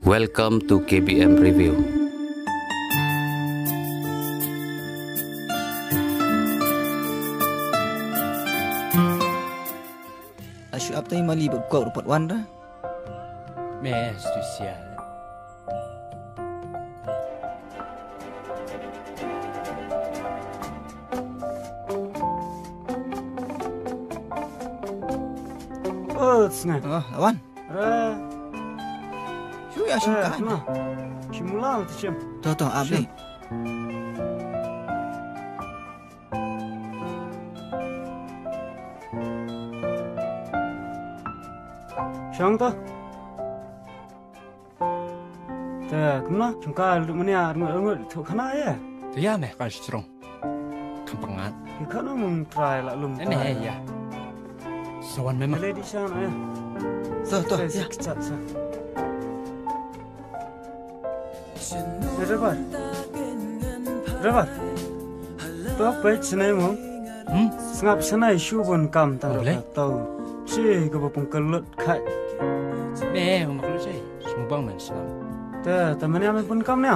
Welcome to KBM Review. Asyik apa tadi mali berkau rupat wanda? Mes tu sial. Oh, sengai. Oh, awan. Shu ya shu ka. Ma. Kimula tu cem. Tahu abli. Siang tu. Dah, kemana? Cungkal mana ya? Ngut tu kana ya? Tu ya meh kan strong. Kampangan. Ikan mung try lah lum. Ini ya. Sawan memang. Lady siang ya. Tahu ya. Kecak sah. Berapa? Berapa? Tu apa cenai mung? Sengap cenai syubun kam tahu. Tahu. Si kau pungkelut kai. Meh, mak lu cai. Semua bang men selam. Dah, teman yang pun kam ni.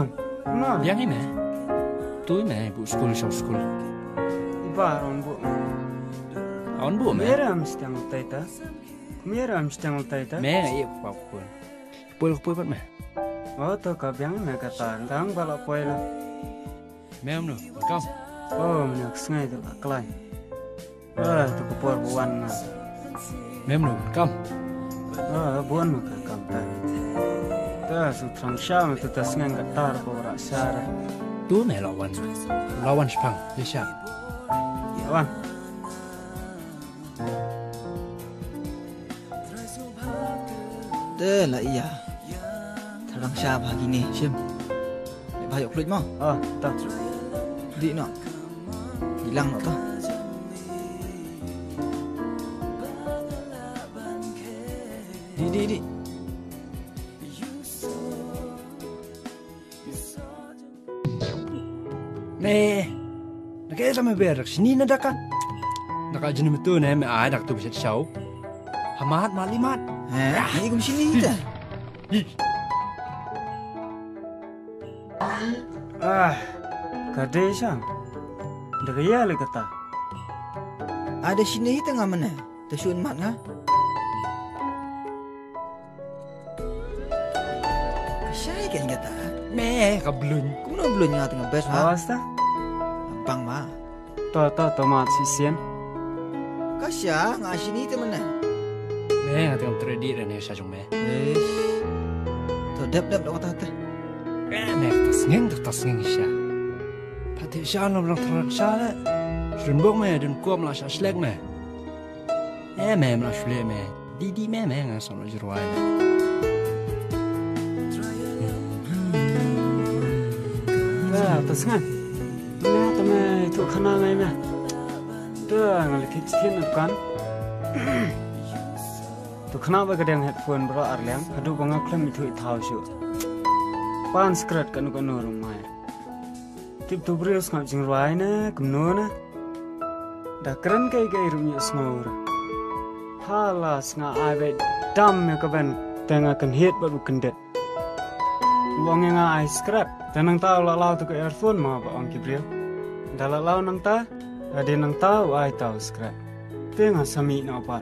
Mana? Yang ini meh. Tu meh bu school shop school. Ibar on bu. On bu meh. Mera mesti ang taita. Mera mesti ang taita. Meh iya pun. Pul kot meh. Oh, tu kau biang nak kata. Tang balak poy lah. Meh nu. Kau. Oh, nak sengai tu lah kelai. Ah, tu kupur buan lah. Meh nu. Kau. Ah, buan maka kam tak. Dah, sutrang syam tu tak sengai katar borak syar. Tu meh lawan. Lawan sepang. Ya siap. Wan. Dah lah iya. Terang siapa hari ni, Sim? Bayar kulit mau? Ah, tak. Di nak. Hilang nak tu. Di. Meh. Nak kaya sama berak sini nak kan? Nak aja ni betul meh ada tu bisa show. Hamat malimat. Ni kum sini dah. Ah, kade syam. Dah kaya le kata. Ada sini tengah mana? Tersun mat ngah? Kasih kan kata. Meh kablun. Kuno belum ngah tengah best ha? Awas dah. Bang ma. Tomat sisian. Kasih ngah sini tu mana? Meh ngah tengah teredi dan ya sajung meh. Tu dap dah kata. Meh tas ngeng isya. Pati isya no berang terak isya le. Sunbok meh dan kuam lah selek meh. Meh lah selek meh. Di meh ngah sama jeruai. Dah, tas kan. Meh tama itu kena ngai meh. Dah, ngali kitchen kan. Tu kenapa kadang headphone bro arliang? Aduh bangga klaim itu ithau syu. Pan skrat kanu rumah. Tip tu berius ngap jing ruai na, kumno na. Dah keren kai rumnya semua. Halas nga abe dam ya kaban tengah kan hit baru kendet. Wong yang ai skrat, tenang tahu lau tu ke earphone mah ba ong kibriu. Dalam lau nang ta, ada nang tahu ai tahu skrat. Tengah sami na apa.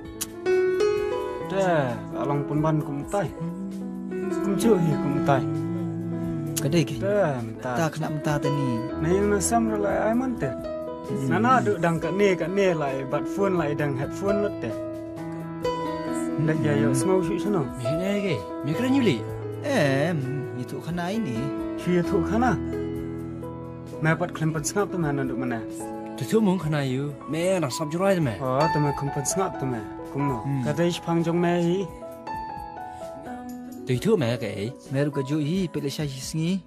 Dah, along pun ban kumtai. Kumcuhi kumtai. Kedai ke? Dah, mentah. Tak kena mentah tadi. Nah yang nasam relai ai mante. Nana duk dang kat ni lai bat phone lai dang headphone lot deh. Dah jayo semua usuk sana. Meh ni ke? Meh keren yuli. Itu kena ini. Sia tu kana. Mepat klempat sengap tu mana duk mana. Tu mung kena you. Meh nak sab jeruai meh. Oh, tu meh klempat sengap tu meh. Kumno. Kadai pang jong meh hi. Tu meh ke? Meru ke jui pele syah singi.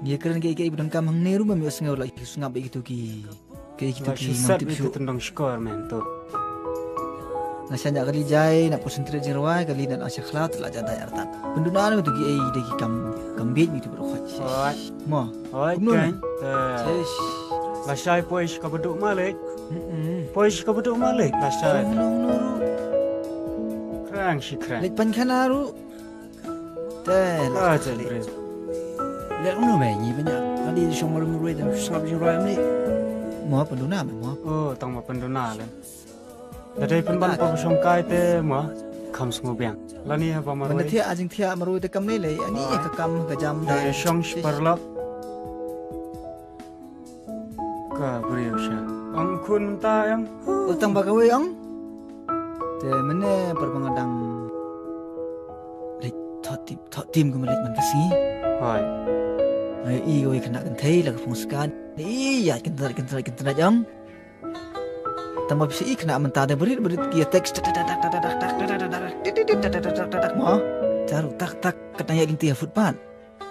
Dia keren ke ibran kam hang neru mami osnga ula sungap begitu ki. Ke gitu ki Sat ngam tip itu su. tendang skor men tu. Nasanya kali jai nak konsentrate jirwai kali dan asya khlat la jada yartak. Pendunaan itu ki ai deki kam bet gitu bro khach. Oh, Mo. oh kan. Sesh. Lasai pois ka beduk malik. Pois ka beduk malik lasai. Nuru. Krang si krang. Lek pan kanaru. Teh, Aja Brio. Lek ngono me nyi banyak kali song murmur dan sab jing roy ni. mau penduna mau. Oh, tang ma penduna len. Dadai penban pa song kai te ma kham sungu biang. Lani ha pa ma Benda roi. tia ajing tia maru te kam ni le ani ka kam ka jam Dadai song sparlap. Ka Brio sha. Ang kun ta yang. utang bagawe ang. Te mene perbangadang lek thot tim ko melek man kasi. Hai. Ai i oi kena kan thei la phung skan. Iya kan tar jang. Tambah bisa i kena mentah de berit ki teks mo. Taru tak katanya ginti futpan.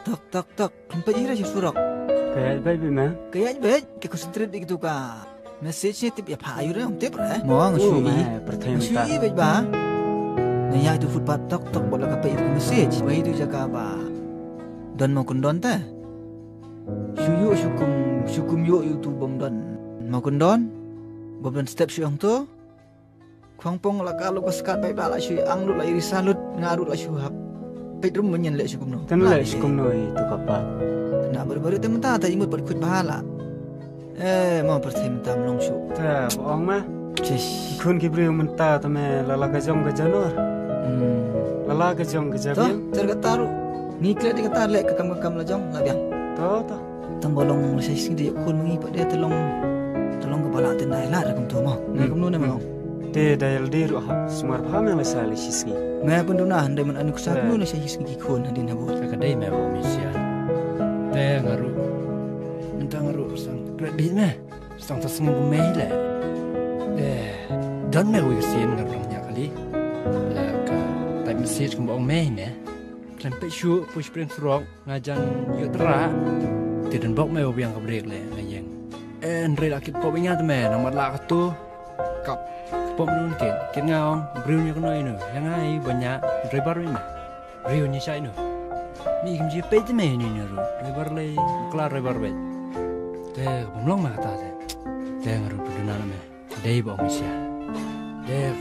Tak kempa ira surok. Kayak baby ma. Kayaknya baik ke konsentrate gitu ka. Message-nya tip ya pa ayure ang tip eh. Mo ang sui. Pertanyaan ta. Sui baik ba? Naya itu futpat tok bola ka pa itu message. Wah itu jaga ba. Don mau kundon ta. Suyu syukum yo itu bom don. Mau kundon. Bom step syung tu. Kwangpong la ka lu kaskat baik ba la sui ang lu la iri salut ngarut la syuhap. Pedrum menyen le syukum no. Tan la syukum no itu kapa. Nak baru-baru temen tak imut berikut bahala. Mau pertanyaan tam long syuk. Ta ong ma. Cish. Kun ki Brio menta ta me lala ka jong ka janor. Lala ka jong ka Toh, jabiang. terga taru. Ni kira dia kata lek kekam la jong la biang. To. Tang bolong saya sing dia kun mengi pak dia tolong ke bala ten dai la rakam tu mo. Ni kum nu ne mo. Te dayal diru ha smar phame la sali sisngi. Me pun duna handai man anu kusak nu ne saya sing ki kun hadin habur. Kadai me bo misia. Te ngaru. Mentang ngaru sang kredit me. Sang ta sing me le. Dan me wi sin ngarangnya kali. La ka type message kum ong me. Sampai syu push spring frog ngajan yo tera. Tidak bok me biang ka break le ngayeng. Andre lakit pop ingat me nomor la tu. Kap pop nun ken ngaong briunya kono inu. Yang ai banyak driver ini. Briunya sai inu. Mi kim ji pe me ni ru. Driver le klar driver be. Te bomlong ma ta te. Te ngaru peduna me. Dei bo misia. Te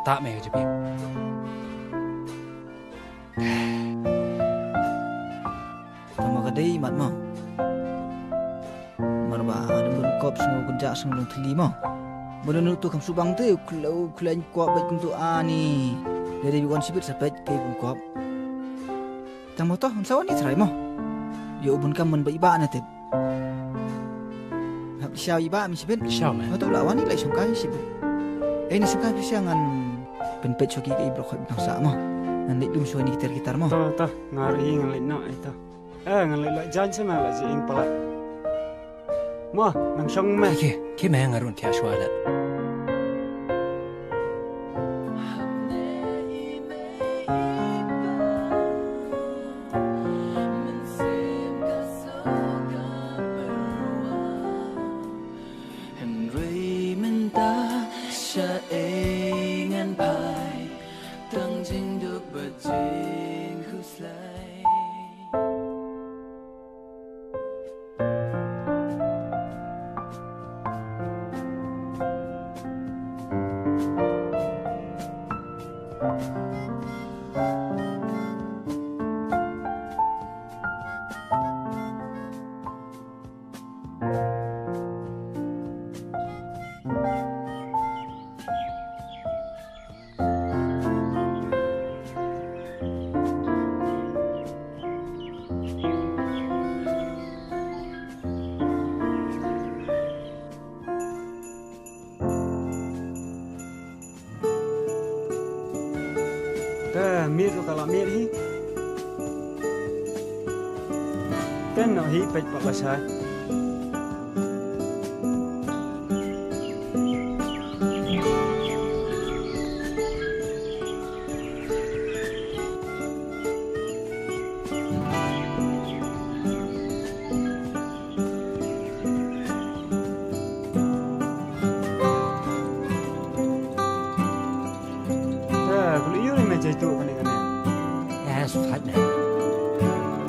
ta me je pi. Tama kadai mat mo. Marba ada berkop semua kunjak semua teli mo. Bodoh tu kam subang tu kulan kuap baik untuk ani. Dari bukan sibit sampai ke kuap. Tang motoh sawan ni try mo. Yo ubun kam men iba na tip. Hab siaw iba mi sibit. Siaw me. Motoh lawan ni lai sungkai sibit. Ni sungkai pisangan penpet choki ke ibro khoi bang sa mo. Nanti dum suani gitar mo. To ngari ngalit no itu. Ngalit la jan sama la jing pala. Mo nang song me. Ke me ngarun tia shwala. Mir kalau mir hi. Ten no hi pet pa pasay. Kalau yuri meja itu kan dengan Sufat na.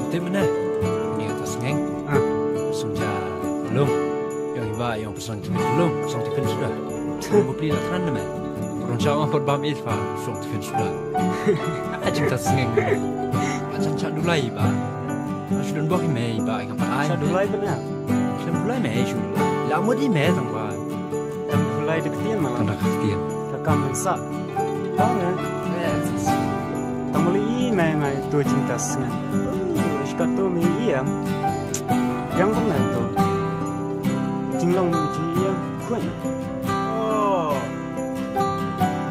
Tim na. Ni atas ngeng. Sunja belum. Yang iba yang pesan tu belum. Pesan tu sudah. Mau beli lah kan na. Orang Jawa pun bam ilfa. Pesan tu sudah. Ajak tas ngeng. macam cak dulai ba. Sudah buat mei ba yang apa ai. Sa dulai benar. Sudah dulai mei su. Lama di mei tang ba. Tam dulai deketin malah. Tanda kasih. Takam sa. Tahu ya? Tamuli mai tu cinta sengan. Sekat tu mi iya. Yang benar tu. Jinglong ji yang kuat. Oh.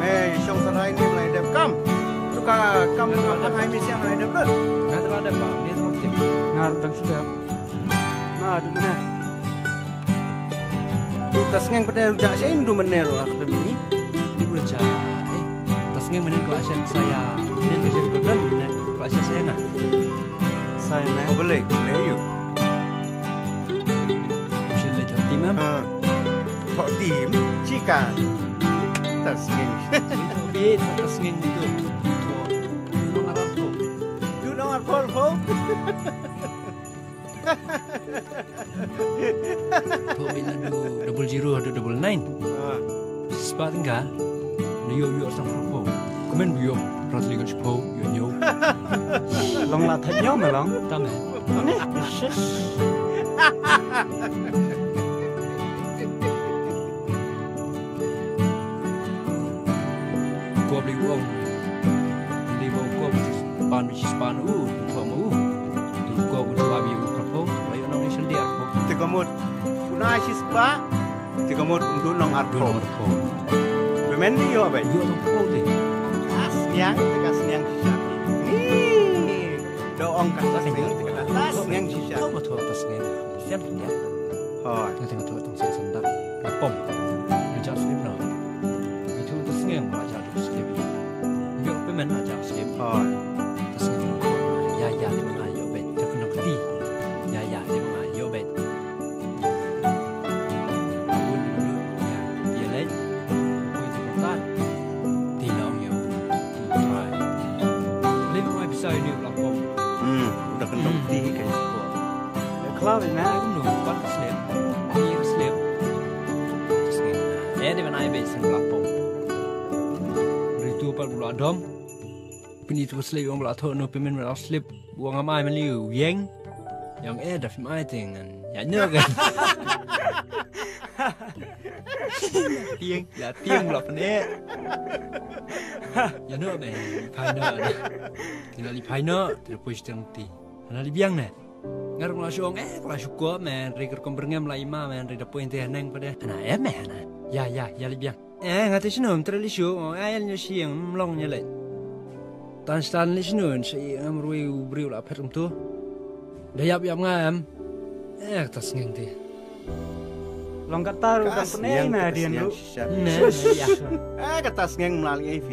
Mei syong sarai ni mulai dap kam. Suka kam dengan hai mi siang mulai dap lut. Nggak terlalu ba. Dia tu tip. Ngar dan sudah. Nah, di mana? Kita sengeng pada rujak saya indu mener lah ini. Di beca. Tas ngeng menen ko asyik saya. Menen ko jadi kodan. Menen ko asyik saya nggak. Saya Oh boleh, boleh yuk. Mesti lihat tim am. Kok tim? Jika kita sengeng. Bit tas ngeng itu. Tu ngarap tu. Tu nomor pol. Tu bila do double zero ada double nine. Sepat enggak? Yo sang pro. Komen yo Rotli kan pro yo. long là thật nhau mà long. Tam eh. Ini. Gua beli uang. Beli uang gua span gua mau. Gua butuh abi pro. Layu nang ni sedia. Tiga mut. Punai si spa. Tiga mut undu nong Do arpo. nomor pro. Bemen ni yo apa? Yo nang pro deh. Seniang, tiga seniang sisa. Doong kata seniang, tiga seniang sisa. Tahu betul tas ngeng. Siap ya. Oh, Tengah tu tong sandar. Lapom. Ajar slip na. Itu tas ngeng ajar slip. Yo pemen ajar slip. oh. Tas ngeng. Ya di mana yo bet. Tak kena keti. Ya di mana yo bet. Bun dulu ya. Dia lain. Bun itu kontan. Tilang yo. Try. Lima mai bisa ini lapom. Udah kendong di kan. Kelab ini. Aku nu kan slip. Dia slip. Tas ngeng. Di mana ai bet sen lapom. Itu par bulan dom. Pini tu slip orang belah no pemen belah slip buang amai meliu yang dah film ai dengan ya kan. Tiang belah penek. Ya no be paina. Tidak li paina, tidak puas tengti. Ana li biang ne. Ngarung la syong la syukur men reker komberngam la ima men reda poin teh neng pada. Ana men. Ya li biang. Ngati sinum terli syu ayal nyo siang mlong nyele. Tan stan li sinun si amrui ubriu la perum tu. Dayap ngam. Tas ngeng ti. Long kataru kan penai na dia lu. Ya. Kata sengeng melalui IV.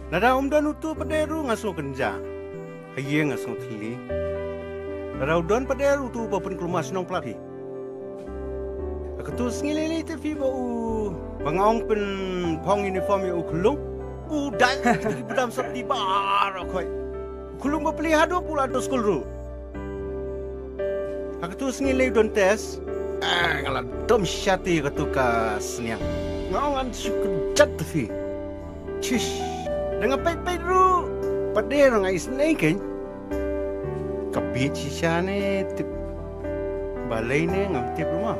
Nada dan utu pederu ngasuh kenja. Haye ngasuh tili. Nada dan pederu tu bapun kelumas nong pelapi. Ketu ngilili TV bau bangaong pen pong uniform yang ukulung. Udah di bedam seperti bar koi. Kulung beli hado pula do school ru. Ketu ngilili don tes. Kalau dom syati ketuka seniang. Ngawan syukur jat TV. Cish. Dengan pait-pait ru. Pader ngai snake kan. Kabit sisa ne tip balai ne ngam tip rumah.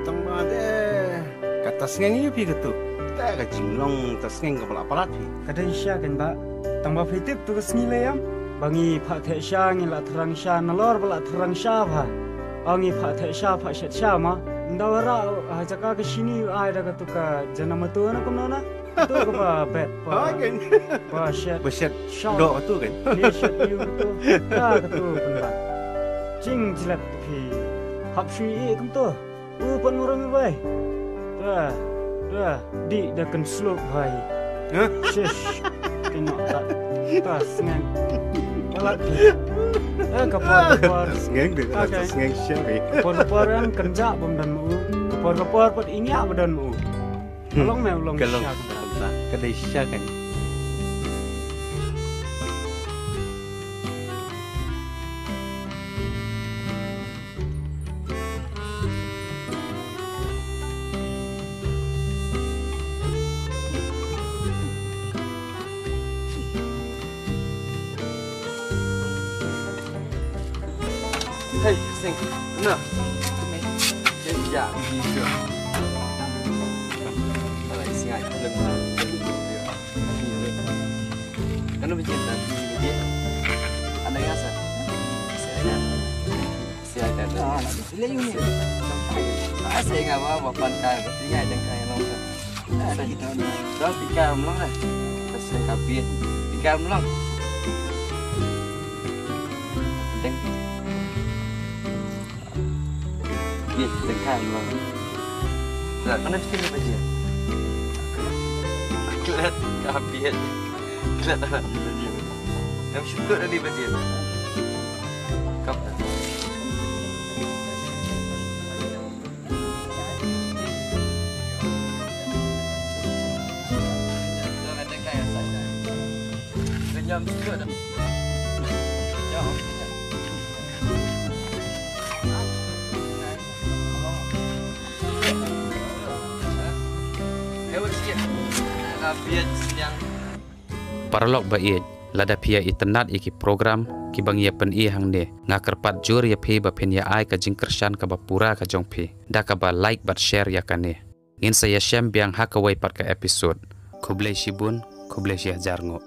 Tang bade kata sengeng yu pi ketu. Tak ka jinglong ta sengeng ka pala palat pi. Kadang isya kan ba. Tambah fitip tu kesnile yam. Bangi pak te isya ngila terang isya nalor bala terang isya ba. Angi pak te isya pak syat isya ma. Ndawara jaka ke sini ai da ketuka janamatu na kumnona. Tu ko ba bet pa. Kan. Pa syat. Beset Syat. do tu kan. Dia syat yu tu. Ta ketu penban. Jing jilat pi. Hap shui kum tu. Pan murang bai. Dah. Di dah kan slope bai. Shish. Tengok tak. Tas ngan. Alat pi. Kapar. Sengeng de kata sengeng syari. Kapar yang kerja bom dan mu. Kapar pat ini apa dan mu. Tolong me ulong Kalau syak. kada isya kan. Hei, sing. Kena. Jadi ya, gitu. Kalau isi aja belum. Kan lebih cinta dia. Anda yang asal. Saya ada. Sila yung ni. Saya nggak mau bapak kan, ini aja kayak nongkrong. Ada kita udah. Terus pikir melong lah. Terus yang kabin, pikir melong. Deng. Iya, tengah melong. Nah, kan habis ini aja. Kelat kabin. Kelat anak dia. Yang syukur tadi baca. Kapan? Jam juga dah. Jauh. Lewat sikit. Biar siang. Paralog bait lada pia itenat iki program ki bang ye pen i hang de ngakerpat jur ye phi ba pen ya ai ka jingkersan ka bapura ka jong phi da ka ba like bat share ya kane in saya shem biang hakawai pat ka episode kublai shibun kublai syah jarngo.